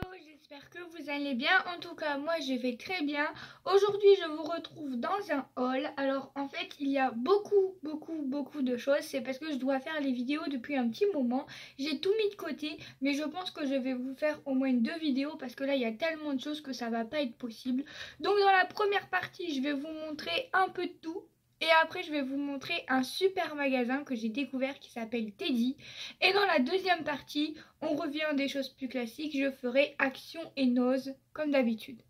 Hello, j'espère que vous allez bien. En tout cas, moi je vais très bien. Aujourd'hui, je vous retrouve dans un haul. Alors en fait, il y a beaucoup de choses. C'est parce que je dois faire les vidéos depuis un petit moment. J'ai tout mis de côté, mais je pense que je vais vous faire au moins 2 vidéos parce que là, il y a tellement de choses que ça va pas être possible. Donc dans la première partie, je vais vous montrer un peu de tout. Et après, je vais vous montrer un super magasin que j'ai découvert qui s'appelle Teddy. Et dans la deuxième partie, on revient à des choses plus classiques. Je ferai action et nose comme d'habitude.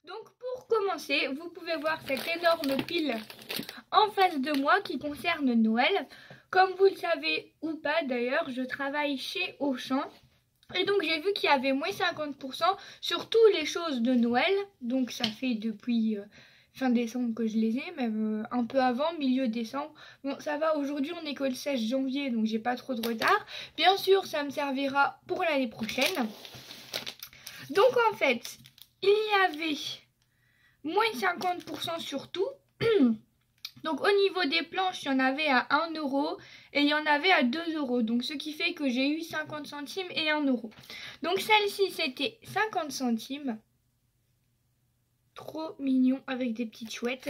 Donc pour commencer, vous pouvez voir cette énorme pile en face de moi qui concerne Noël. Comme vous le savez ou pas d'ailleurs, je travaille chez Auchan. Et donc j'ai vu qu'il y avait moins 50% sur toutes les choses de Noël. Donc ça fait depuis fin décembre que je les ai, même un peu avant, milieu décembre. Bon ça va, aujourd'hui on est que le 16 janvier, donc j'ai pas trop de retard. Bien sûr ça me servira pour l'année prochaine. Donc en fait, il y avait moins 50% sur tout. Donc au niveau des planches, il y en avait à 1 € et il y en avait à 2 €. Donc ce qui fait que j'ai eu 50 centimes et 1 €. Donc celle-ci, c'était 50 centimes. Trop mignon avec des petites chouettes.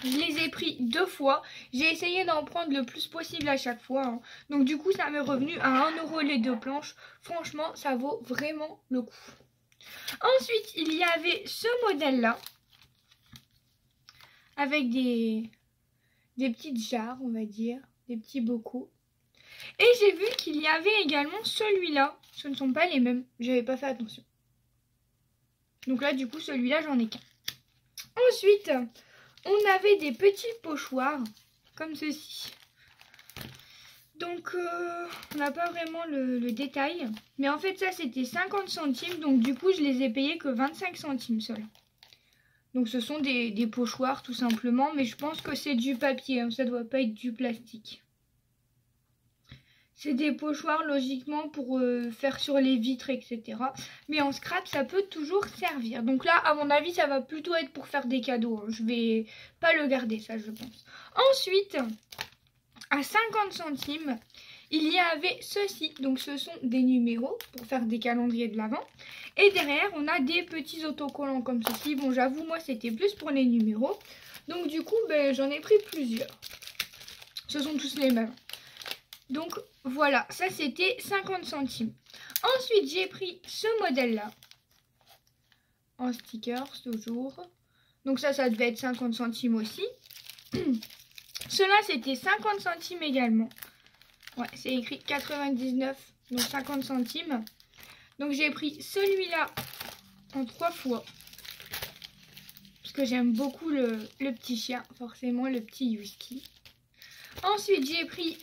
Je les ai pris 2 fois. J'ai essayé d'en prendre le plus possible à chaque fois. Hein. Donc du coup, ça m'est revenu à 1 € les 2 planches. Franchement, ça vaut vraiment le coup. Ensuite, il y avait ce modèle-là. Avec des petites jarres, on va dire, des petits bocaux. Et j'ai vu qu'il y avait également celui-là. Ce ne sont pas les mêmes, j'avais pas fait attention. Donc là, du coup, celui-là, j'en ai qu'un. Ensuite, on avait des petits pochoirs, comme ceci. Donc, on n'a pas vraiment le détail. Mais en fait, ça, c'était 50 centimes. Donc, du coup, je les ai payés que 25 centimes seuls. Donc ce sont des pochoirs tout simplement, mais je pense que c'est du papier, hein, ça doit pas être du plastique. C'est des pochoirs logiquement pour faire sur les vitres, etc. Mais en scrap, ça peut toujours servir. Donc là, à mon avis, ça va plutôt être pour faire des cadeaux. Hein. Je vais pas le garder, ça je pense. Ensuite, à 50 centimes, il y avait ceci. Donc ce sont des numéros pour faire des calendriers de l'Avent. Et derrière, on a des petits autocollants comme ceci. Bon, j'avoue, moi, c'était plus pour les numéros. Donc du coup, j'en ai pris plusieurs. Ce sont tous les mêmes. Donc voilà, ça c'était 50 centimes. Ensuite, j'ai pris ce modèle-là. En stickers, toujours. Donc ça devait être 50 centimes aussi. Cela, c'était 50 centimes également. Ouais, c'est écrit 99, donc 50 centimes. Donc j'ai pris celui-là en 3 fois. Parce que j'aime beaucoup le petit chien, forcément le petit husky. Ensuite j'ai pris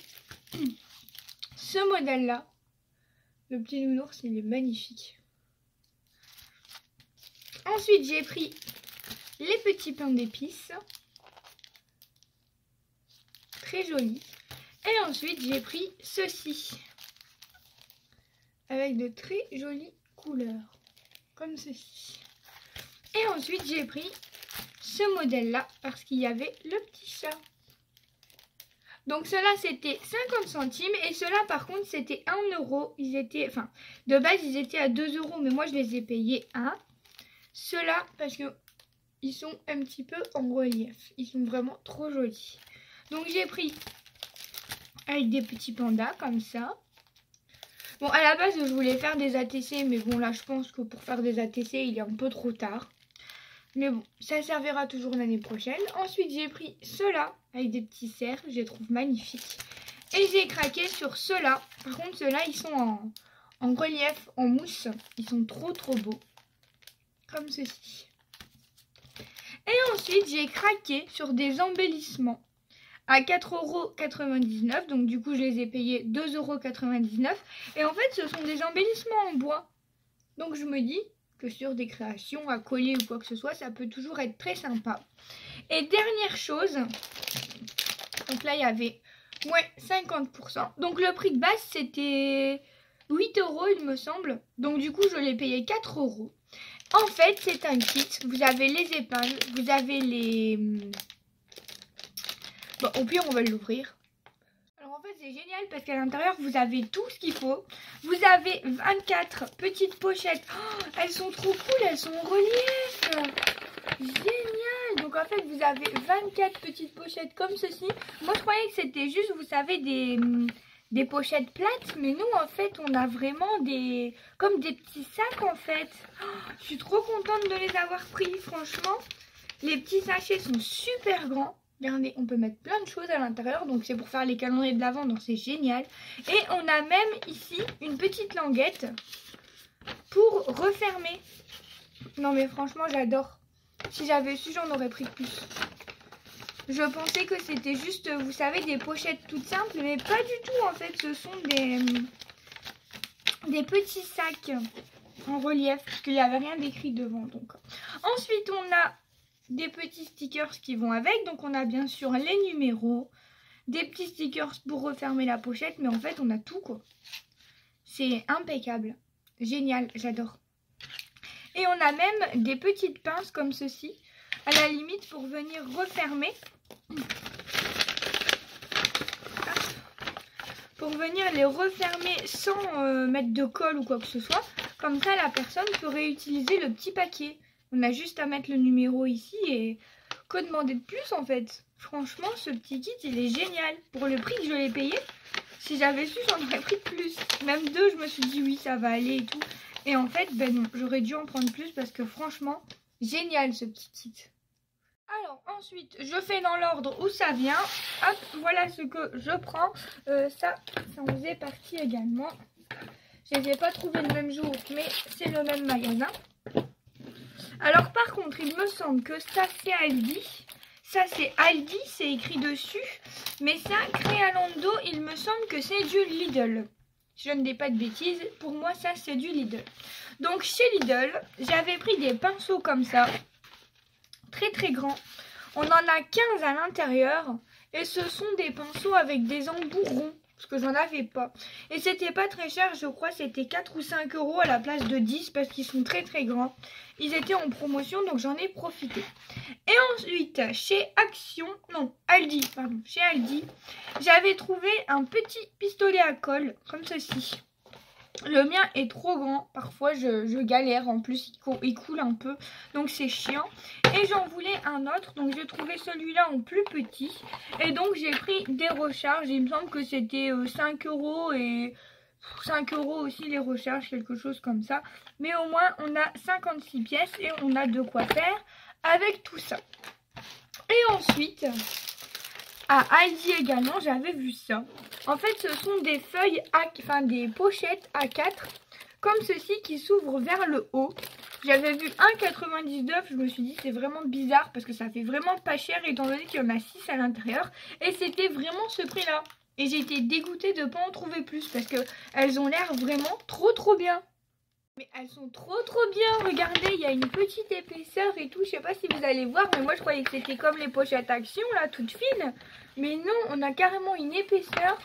ce modèle-là. Le petit nounours, il est magnifique. Ensuite j'ai pris les petits pains d'épices. Très joli. Et ensuite j'ai pris ceci. Avec de très jolies couleurs. Comme ceci. Et ensuite j'ai pris ce modèle-là parce qu'il y avait le petit chat. Donc cela c'était 50 centimes et cela par contre c'était 1 €. Ils étaient, enfin de base ils étaient à 2 € mais moi je les ai payés 1. Ceux-là parce que ils sont un petit peu en relief. Ils sont vraiment trop jolis. Donc j'ai pris avec des petits pandas comme ça. Bon, à la base, je voulais faire des ATC, mais bon, là, je pense que pour faire des ATC, il est un peu trop tard. Mais bon, ça servira toujours l'année prochaine. Ensuite, j'ai pris ceux-là, avec des petits cerfs, je les trouve magnifiques. Et j'ai craqué sur ceux-là. Par contre, ceux-là, ils sont en relief, en mousse. Ils sont trop beaux. Comme ceci. Et ensuite, j'ai craqué sur des embellissements. À 4,99 €, donc du coup je les ai payés 2,99 €. Et en fait ce sont des embellissements en bois. Donc je me dis que sur des créations à coller ou quoi que ce soit, ça peut toujours être très sympa. Et dernière chose, donc là il y avait moins 50%. Donc le prix de base c'était 8 € il me semble. Donc du coup je l'ai payé 4 €. En fait, c'est un kit. Vous avez les épingles, vous avez les... Bon, au pire, on va l'ouvrir. Alors en fait, c'est génial parce qu'à l'intérieur, vous avez tout ce qu'il faut. Vous avez 24 petites pochettes. Oh, elles sont trop cool, elles sont en relief. Génial. Donc en fait, vous avez 24 petites pochettes comme ceci. Moi, je croyais que c'était juste, vous savez, des pochettes plates. Mais nous, en fait, on a vraiment comme des petits sacs, en fait. Oh, je suis trop contente de les avoir pris, franchement. Les petits sachets sont super grands. Regardez, on peut mettre plein de choses à l'intérieur. Donc, c'est pour faire les calendriers de l'Avent. Donc, c'est génial. Et on a même ici une petite languette pour refermer. Non, mais franchement, j'adore. Si j'avais su, j'en aurais pris plus. Je pensais que c'était juste, vous savez, des pochettes toutes simples. Mais pas du tout, en fait. Ce sont des petits sacs en relief. Parce qu'il n'y avait rien d'écrit devant. Donc. Ensuite, on a des petits stickers qui vont avec. Donc, on a bien sûr les numéros. Des petits stickers pour refermer la pochette. Mais en fait, on a tout, quoi. C'est impeccable. Génial, j'adore. Et on a même des petites pinces comme ceci. À la limite, pour venir refermer. Pour venir les refermer sans mettre de colle ou quoi que ce soit. Comme ça, la personne peut réutiliser le petit paquet. On a juste à mettre le numéro ici et que demander de plus en fait. Franchement, ce petit kit, il est génial. Pour le prix que je l'ai payé, si j'avais su, j'en aurais pris plus. Même deux, je me suis dit oui, ça va aller et tout. Et en fait, ben non, j'aurais dû en prendre plus parce que franchement, génial ce petit kit. Alors ensuite, je fais dans l'ordre où ça vient. Hop, voilà ce que je prends. Ça en faisait partie également. Je ne les ai pas trouvés le même jour, mais c'est le même magasin. Alors par contre, il me semble que ça c'est Aldi. Ça c'est Aldi, c'est écrit dessus. Mais ça, Crealando, il me semble que c'est du Lidl. Je ne dis pas de bêtises, pour moi ça c'est du Lidl. Donc chez Lidl, j'avais pris des pinceaux comme ça. Très très grands. On en a 15 à l'intérieur. Et ce sont des pinceaux avec des embouts ronds. Parce que j'en avais pas. Et c'était pas très cher, je crois c'était 4 ou 5 € à la place de 10 parce qu'ils sont très très grands. Ils étaient en promotion donc j'en ai profité. Et ensuite chez Aldi, chez Aldi, j'avais trouvé un petit pistolet à colle comme ceci. Le mien est trop grand, parfois je galère, en plus il coule un peu, donc c'est chiant. Et j'en voulais un autre, donc j'ai trouvé celui-là en plus petit. Et donc j'ai pris des recharges, il me semble que c'était 5 € et 5 € aussi les recharges, quelque chose comme ça. Mais au moins on a 56 pièces et on a de quoi faire avec tout ça. Et ensuite... à Aldi également, j'avais vu ça. En fait, ce sont des feuilles, des pochettes A4, comme ceci, qui s'ouvrent vers le haut. J'avais vu 1,99 €, je me suis dit c'est vraiment bizarre parce que ça fait vraiment pas cher étant donné qu'il y en a 6 à l'intérieur. Et c'était vraiment ce prix-là. Et j'ai été dégoûtée de ne pas en trouver plus parce qu'elles ont l'air vraiment trop bien. Mais elles sont trop bien, regardez, il y a une petite épaisseur et tout, je sais pas si vous allez voir, mais moi je croyais que c'était comme les pochettes Action là, toutes fines. Mais non, on a carrément une épaisseur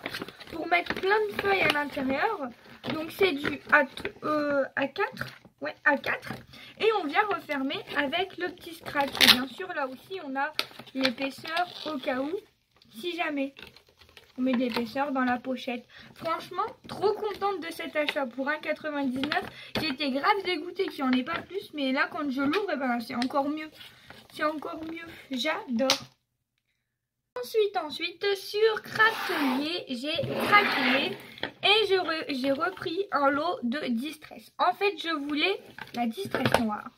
pour mettre plein de feuilles à l'intérieur. Donc c'est du A4, ouais A4. Et on vient refermer avec le petit scratch. Et bien sûr là aussi on a l'épaisseur au cas où, si jamais. On met de l'épaisseur dans la pochette. Franchement, trop contente de cet achat pour 1,99 €. J'étais grave dégoûtée qu'il n'y en ait pas plus. Mais là, quand je l'ouvre, eh ben, c'est encore mieux. C'est encore mieux. J'adore. Ensuite, sur Craftelier, j'ai craqué. Et j'ai repris un lot de Distress. En fait, je voulais la Distress noire.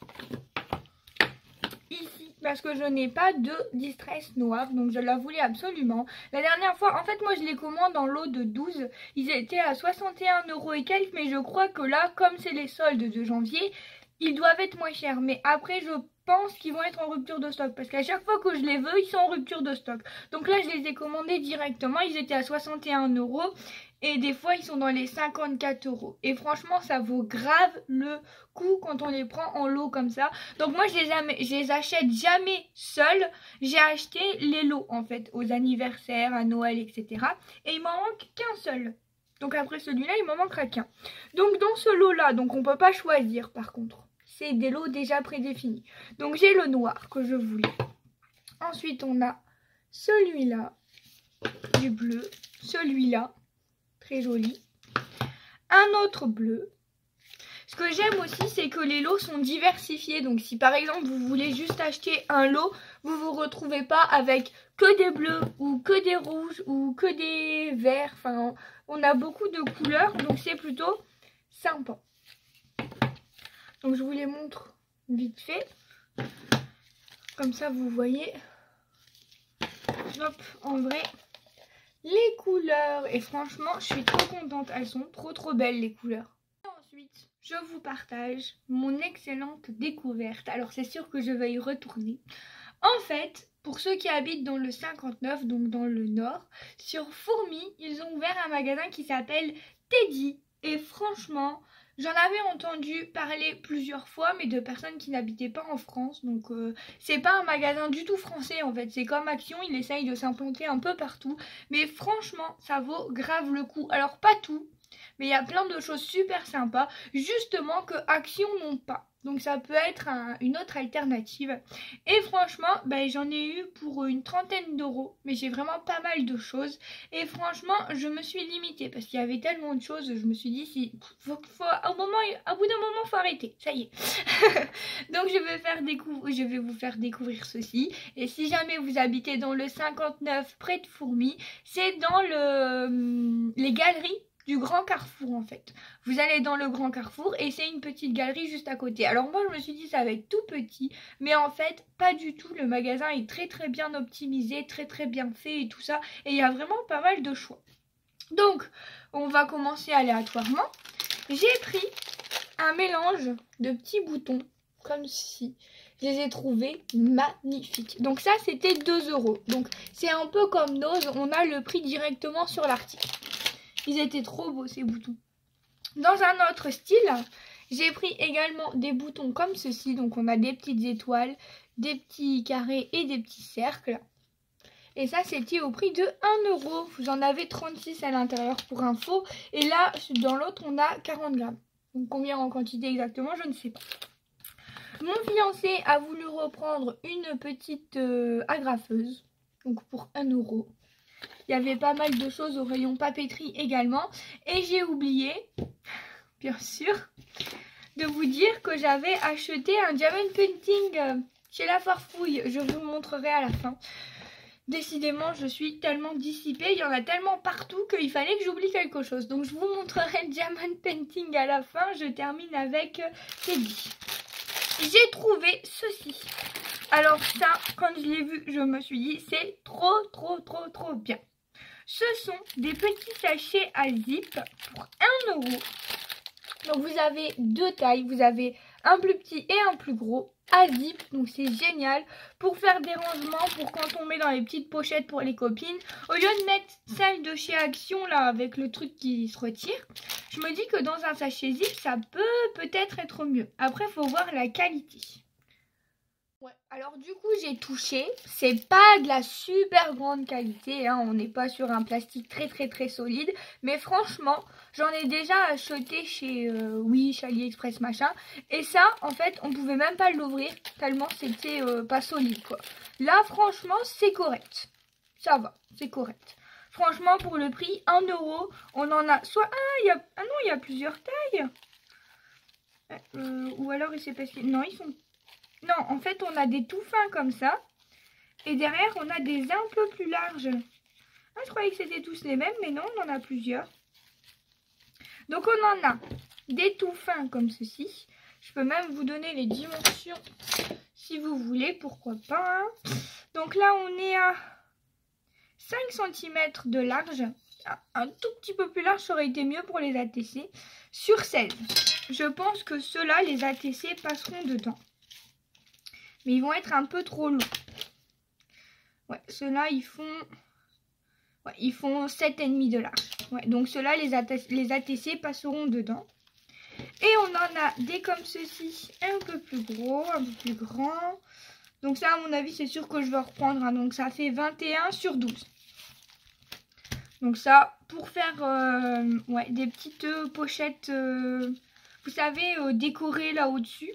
Ici, parce que je n'ai pas de Distress noire, donc je la voulais absolument. La dernière fois, en fait moi je les commande en lot de 12, ils étaient à 61 € et quelques, mais je crois que là, comme c'est les soldes de janvier, ils doivent être moins chers. Mais après je pense qu'ils vont être en rupture de stock, parce qu'à chaque fois que je les veux, ils sont en rupture de stock. Donc là je les ai commandés directement, ils étaient à 61 €. Et des fois, ils sont dans les 54 €. Et franchement, ça vaut grave le coup quand on les prend en lot comme ça. Donc moi, je les achète jamais seuls. J'ai acheté les lots, en fait, aux anniversaires, à Noël, etc. Et il m'en manque qu'un seul. Donc après celui-là, il m'en manquera qu'un. Donc dans ce lot-là, donc on peut pas choisir, par contre. c'est des lots déjà prédéfinis. Donc j'ai le noir que je voulais. Ensuite on a celui-là, du bleu, celui-là, très joli. Un autre bleu. Ce que j'aime aussi, c'est que les lots sont diversifiés. Donc si par exemple vous voulez juste acheter un lot, vous ne vous retrouvez pas avec que des bleus ou que des rouges ou que des verts. Enfin, on a beaucoup de couleurs, donc c'est plutôt sympa. Donc je vous les montre vite fait. Comme ça vous voyez. Hop, en vrai, les couleurs. Et franchement, je suis trop contente. Elles sont trop belles les couleurs. Ensuite, je vous partage mon excellente découverte. Alors c'est sûr que je vais y retourner. En fait, pour ceux qui habitent dans le 59, donc dans le nord, sur Fourmi, ils ont ouvert un magasin qui s'appelle Teddy. Et franchement, j'en avais entendu parler plusieurs fois, mais de personnes qui n'habitaient pas en France. Donc c'est pas un magasin du tout français en fait. C'est comme Action, il essaye de s'implanter un peu partout. Mais franchement, ça vaut grave le coup. Alors pas tout. Mais il y a plein de choses super sympas, justement que Action n'ont pas. Donc ça peut être une autre alternative. Et franchement, j'en ai eu pour une trentaine d'euros. Mais j'ai vraiment pas mal de choses. Et franchement, je me suis limitée. Parce qu'il y avait tellement de choses, je me suis dit, au bout d'un moment, il faut arrêter. Ça y est. Donc je vais vous faire découvrir ceci. Et si jamais vous habitez dans le 59 près de Fourmi, c'est dans les galeries du Grand Carrefour en fait. Vous allez dans le Grand Carrefour et c'est une petite galerie juste à côté. Alors moi je me suis dit ça va être tout petit, mais en fait pas du tout. Le magasin est très bien optimisé, très bien fait et tout ça. Et il y a vraiment pas mal de choix. Donc on va commencer aléatoirement. J'ai pris un mélange de petits boutons comme ceci. Je les ai trouvés magnifiques. Donc ça c'était 2 €. Donc c'est un peu comme Nose, on a le prix directement sur l'article. Ils étaient trop beaux ces boutons. Dans un autre style, j'ai pris également des boutons comme ceci. Donc on a des petites étoiles, des petits carrés et des petits cercles. Et ça c'était au prix de 1 €. Vous en avez 36 à l'intérieur pour info. Et là, dans l'autre, on a 40 grammes. Donc combien en quantité exactement, je ne sais pas. Mon fiancé a voulu reprendre une petite agrafeuse. Donc pour 1 €. Il y avait pas mal de choses au rayon papeterie également. Et j'ai oublié, bien sûr, de vous dire que j'avais acheté un diamond painting chez La Farfouille. Je vous le montrerai à la fin. Décidément, je suis tellement dissipée. Il y en a tellement partout qu'il fallait que j'oublie quelque chose. Donc, je vous montrerai le diamond painting à la fin. Je termine avec Teddy. J'ai trouvé ceci. Alors ça, quand je l'ai vu, je me suis dit, c'est trop bien. Ce sont des petits sachets à zip pour 1 €. Donc vous avez deux tailles, vous avez un plus petit et un plus gros à zip. Donc c'est génial pour faire des rangements, pour quand on met dans les petites pochettes pour les copines. Au lieu de mettre celle de chez Action là avec le truc qui se retire, je me dis que dans un sachet zip ça peut peut-être être mieux. Après il faut voir la qualité. Ouais, alors du coup j'ai touché, c'est pas de la super grande qualité, hein, on n'est pas sur un plastique très solide, mais franchement j'en ai déjà acheté chez Wish, AliExpress machin, et ça en fait on pouvait même pas l'ouvrir tellement c'était pas solide quoi. Là franchement c'est correct, ça va, c'est correct. Franchement pour le prix 1 €, on en a soit non il y a plusieurs tailles, ou alors il s'est passé, non ils sont... Non, en fait, on a des tout fins comme ça. Et derrière, on a des un peu plus larges. Ah, je croyais que c'était tous les mêmes, mais non, on en a plusieurs. Donc, on en a des tout fins comme ceci. Je peux même vous donner les dimensions si vous voulez, pourquoi pas. Hein. Donc là, on est à 5 cm de large. Un tout petit peu plus large, ça aurait été mieux pour les ATC. Sur 16. Je pense que ceux-là, les ATC passeront dedans. Mais ils vont être un peu trop longs. Ouais, ceux-là, ils font 7,5 de large. Ouais, donc ceux-là, les ATC passeront dedans. Et on en a des comme ceci, un peu plus gros, un peu plus grand. Donc ça, à mon avis, c'est sûr que je vais reprendre. Hein. Donc ça fait 21 sur 12. Donc ça, pour faire des petites pochettes, vous savez, décorées là au-dessus.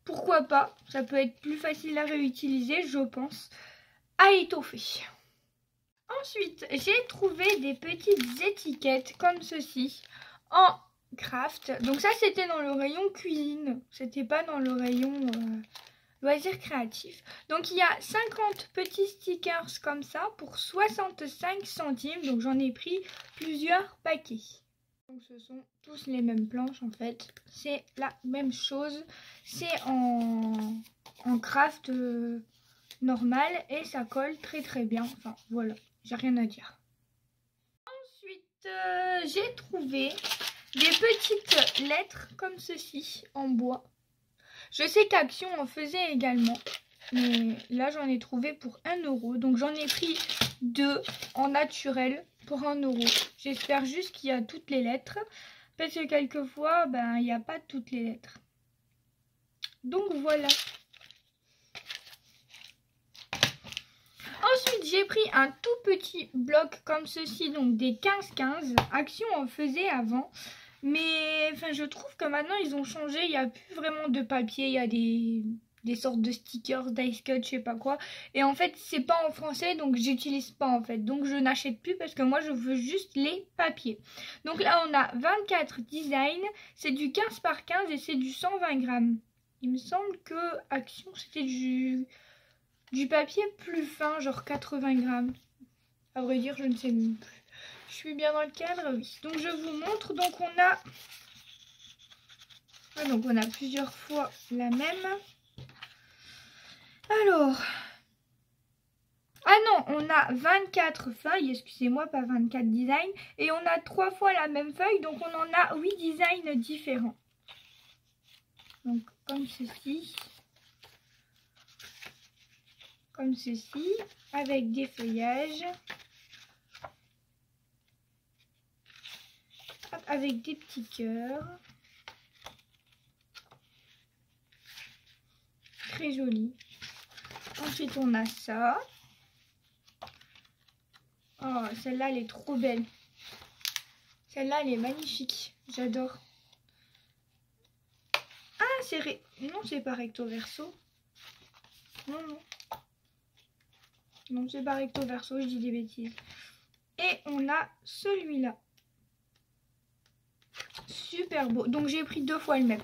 pourquoi pas, ça peut être plus facile à réutiliser, je pense, à étoffer. Ensuite, j'ai trouvé des petites étiquettes comme ceci en craft. Donc ça, c'était dans le rayon cuisine, c'était pas dans le rayon loisirs créatifs. Donc il y a 50 petits stickers comme ça pour 65 centimes. Donc j'en ai pris plusieurs paquets. Donc ce sont tous les mêmes planches en fait. C'est la même chose. C'est en craft normal et ça colle très bien. Enfin voilà, j'ai rien à dire. Ensuite, j'ai trouvé des petites lettres comme ceci en bois. Je sais qu'Action en faisait également, mais là j'en ai trouvé pour 1 €. Donc j'en ai pris 2 en naturel pour 1 €. J'espère juste qu'il y a toutes les lettres, parce que quelquefois, il n'y a pas toutes les lettres. Donc voilà. Ensuite, j'ai pris un tout petit bloc comme ceci, donc des 15-15. Action en faisait avant. Mais enfin, je trouve que maintenant ils ont changé, il n'y a plus vraiment de papier, il y a des sortes de stickers, d'ice cut, je sais pas quoi. Et en fait, c'est pas en français, donc j'utilise pas en fait. Donc je n'achète plus parce que moi je veux juste les papiers. Donc là on a 24 designs, c'est du 15 par 15 et c'est du 120 grammes. Il me semble que Action c'était du papier plus fin, genre 80 grammes. À vrai dire, je ne sais même plus. Je suis bien dans le cadre, oui. Donc je vous montre, donc on a plusieurs fois la même. Alors, ah non, on a 24 feuilles, excusez-moi, pas 24 designs. Et on a 3 fois la même feuille, donc on en a 8 designs différents. Donc comme ceci. Comme ceci, avec des feuillages. Avec des petits cœurs. Très joli. Ensuite, on a ça. Oh, celle-là, elle est trop belle. Celle-là, elle est magnifique. J'adore. Ah, c'est... Non, c'est pas recto verso. Non. Non, c'est pas recto verso, je dis des bêtises. Et on a celui-là. Super beau. Donc j'ai pris 2 fois le même.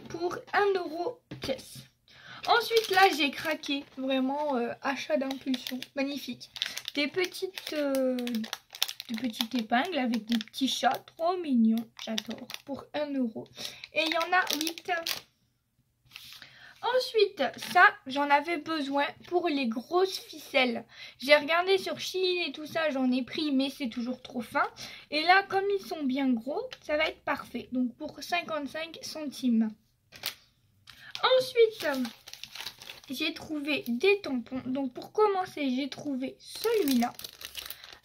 Pour 1 € pièce. Ensuite là j'ai craqué. Vraiment achat d'impulsion. Magnifique. Des petites épingles avec des petits chats. Trop mignons. J'adore. Pour 1 €. Et il y en a 8. Ensuite, ça, j'en avais besoin pour les grosses ficelles. J'ai regardé sur Shein et tout ça, j'en ai pris, mais c'est toujours trop fin. Et là, comme ils sont bien gros, ça va être parfait. Donc, pour 55 centimes. Ensuite, j'ai trouvé des tampons. Donc, pour commencer, j'ai trouvé celui-là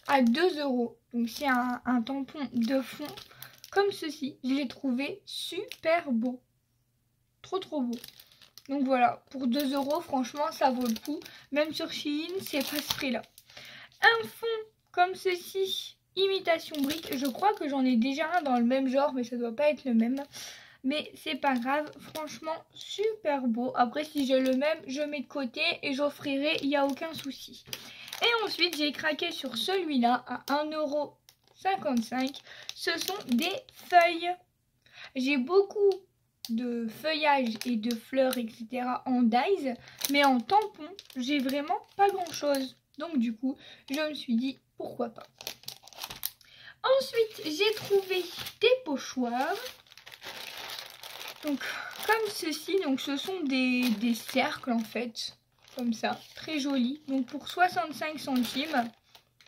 à 2 €. Donc, c'est un tampon de fond comme ceci. Je l'ai trouvé super beau. Trop beau. Donc voilà, pour 2 €, franchement, ça vaut le coup. Même sur Shein, c'est pas ce prix-là. Un fond comme ceci, imitation brique. Je crois que j'en ai déjà un dans le même genre, mais ça doit pas être le même. Mais c'est pas grave, franchement, super beau. Après, si j'ai le même, je mets de côté et j'offrirai, il n'y a aucun souci. Et ensuite, j'ai craqué sur celui-là à 1,55 €. Ce sont des feuilles. J'ai beaucoup de feuillage et de fleurs, etc. en dies, mais en tampon, j'ai vraiment pas grand chose. Donc du coup, je me suis dit pourquoi pas. Ensuite, j'ai trouvé des pochoirs. Donc comme ceci, donc ce sont des cercles en fait, comme ça, très jolis. Donc pour 65 centimes.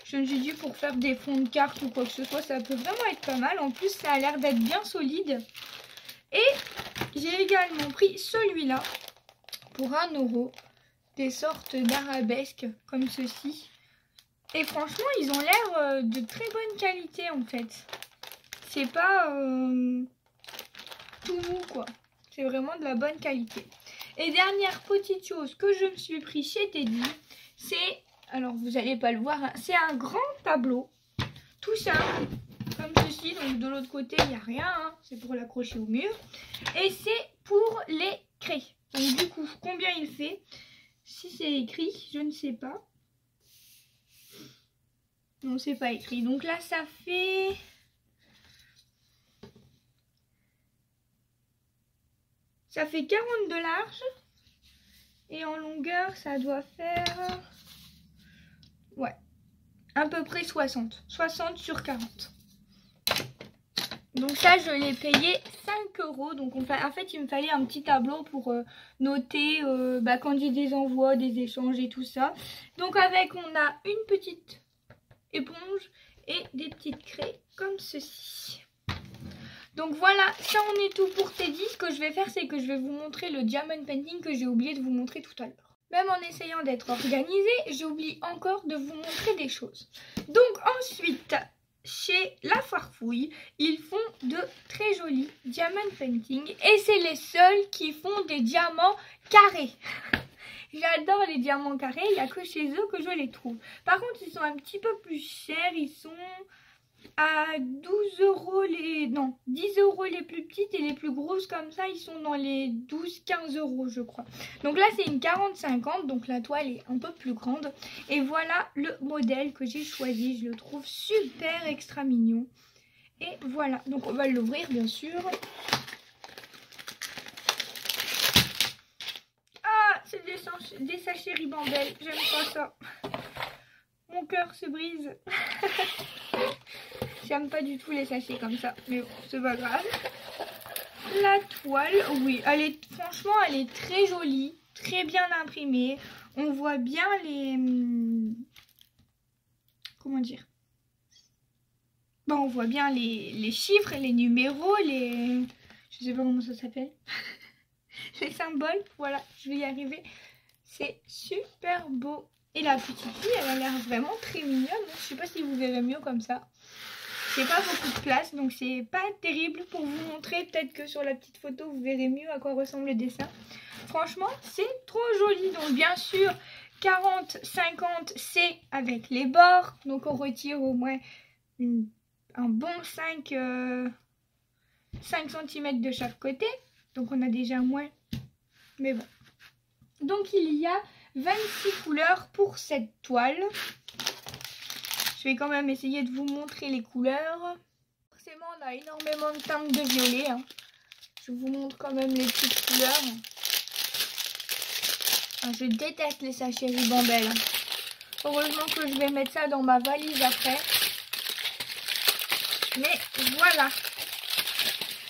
Je me suis dit pour faire des fonds de cartes ou quoi que ce soit, ça peut vraiment être pas mal. En plus, ça a l'air d'être bien solide. Et j'ai également pris celui-là pour 1 €. Des sortes d'arabesques comme ceci. Et franchement, ils ont l'air de très bonne qualité en fait. C'est pas tout mou quoi. C'est vraiment de la bonne qualité. Et dernière petite chose que je me suis pris chez Teddy, c'est, alors vous n'allez pas le voir, hein, c'est un grand tableau. Tout simple. Comme ceci, donc de l'autre côté il n'y a rien, hein, c'est pour l'accrocher au mur. Et c'est pour les craies. Donc du coup, combien il fait? Si c'est écrit, je ne sais pas. Non, c'est pas écrit. Donc là, ça fait... Ça fait 40 de large. Et en longueur, ça doit faire... Ouais, à peu près 60. 60 sur 40. Donc ça, je l'ai payé 5 €. Donc en fait, il me fallait un petit tableau pour noter quand j'ai des envois, des échanges et tout ça. Donc avec, on a une petite éponge et des petites craies comme ceci. Donc voilà, ça en est tout pour Teddy. Ce que je vais faire, c'est que je vais vous montrer le diamond painting que j'ai oublié de vous montrer tout à l'heure. Même en essayant d'être organisée, j'oublie encore de vous montrer des choses. Donc ensuite, chez La Farfouille, ils font de très jolis diamond painting. Et c'est les seuls qui font des diamants carrés. J'adore les diamants carrés, il n'y a que chez eux que je les trouve. Par contre, ils sont un petit peu plus chers, ils sont à 12 € les... Non, 10 € les plus petites et les plus grosses comme ça, ils sont dans les 12-15 € je crois. Donc là, c'est une 40-50, donc la toile est un peu plus grande. Et voilà le modèle que j'ai choisi, je le trouve super extra mignon. Et voilà, donc on va l'ouvrir bien sûr. Ah, c'est des sachets Ribambelle, j'aime pas ça. Mon cœur se brise. J'aime pas du tout les sachets comme ça, mais bon, c'est pas grave. La toile, oui, franchement, elle est très jolie, très bien imprimée. On voit bien les... Comment dire? Bon, on voit bien les chiffres, les numéros, les... Je sais pas comment ça s'appelle. Les symboles, voilà, je vais y arriver. C'est super beau. Et la petite fille, elle a l'air vraiment très mignonne. Je sais pas si vous verrez mieux comme ça. J'ai pas beaucoup de place, donc c'est pas terrible pour vous montrer. Peut-être que sur la petite photo, vous verrez mieux à quoi ressemble le dessin. Franchement, c'est trop joli. Donc bien sûr, 40, 50, c'est avec les bords. Donc on retire au moins un bon 5 cm de chaque côté. Donc on a déjà moins. Mais bon. Donc il y a 26 couleurs pour cette toile. Je vais quand même essayer de vous montrer les couleurs. Forcément, on a énormément de teintes de violet. Hein. Je vous montre quand même les petites couleurs. Ah, je déteste les sachets Ribambelle. Heureusement que je vais mettre ça dans ma valise après. Mais voilà.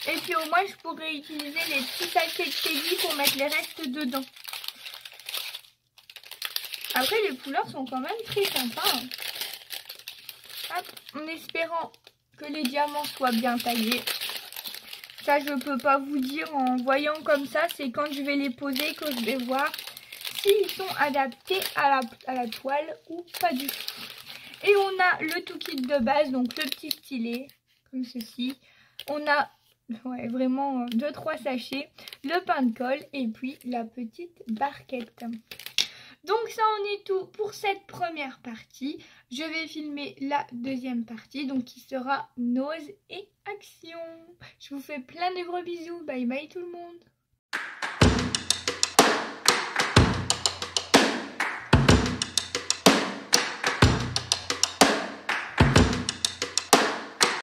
Et puis au moins, je pourrais utiliser les petits sachets de Teddy pour mettre les restes dedans. Après, les couleurs sont quand même très sympas. Hein. Hop, en espérant que les diamants soient bien taillés. Ça, je peux pas vous dire en voyant comme ça. C'est quand je vais les poser que je vais voir s'ils sont adaptés à la toile ou pas du tout. Et on a le tout kit de base, donc le petit stylet, comme ceci. On a vraiment 2-3 sachets, le pain de colle et puis la petite barquette. Donc ça en est tout pour cette première partie. Je vais filmer la deuxième partie, donc qui sera Nose et Action. Je vous fais plein de gros bisous. Bye bye tout le monde.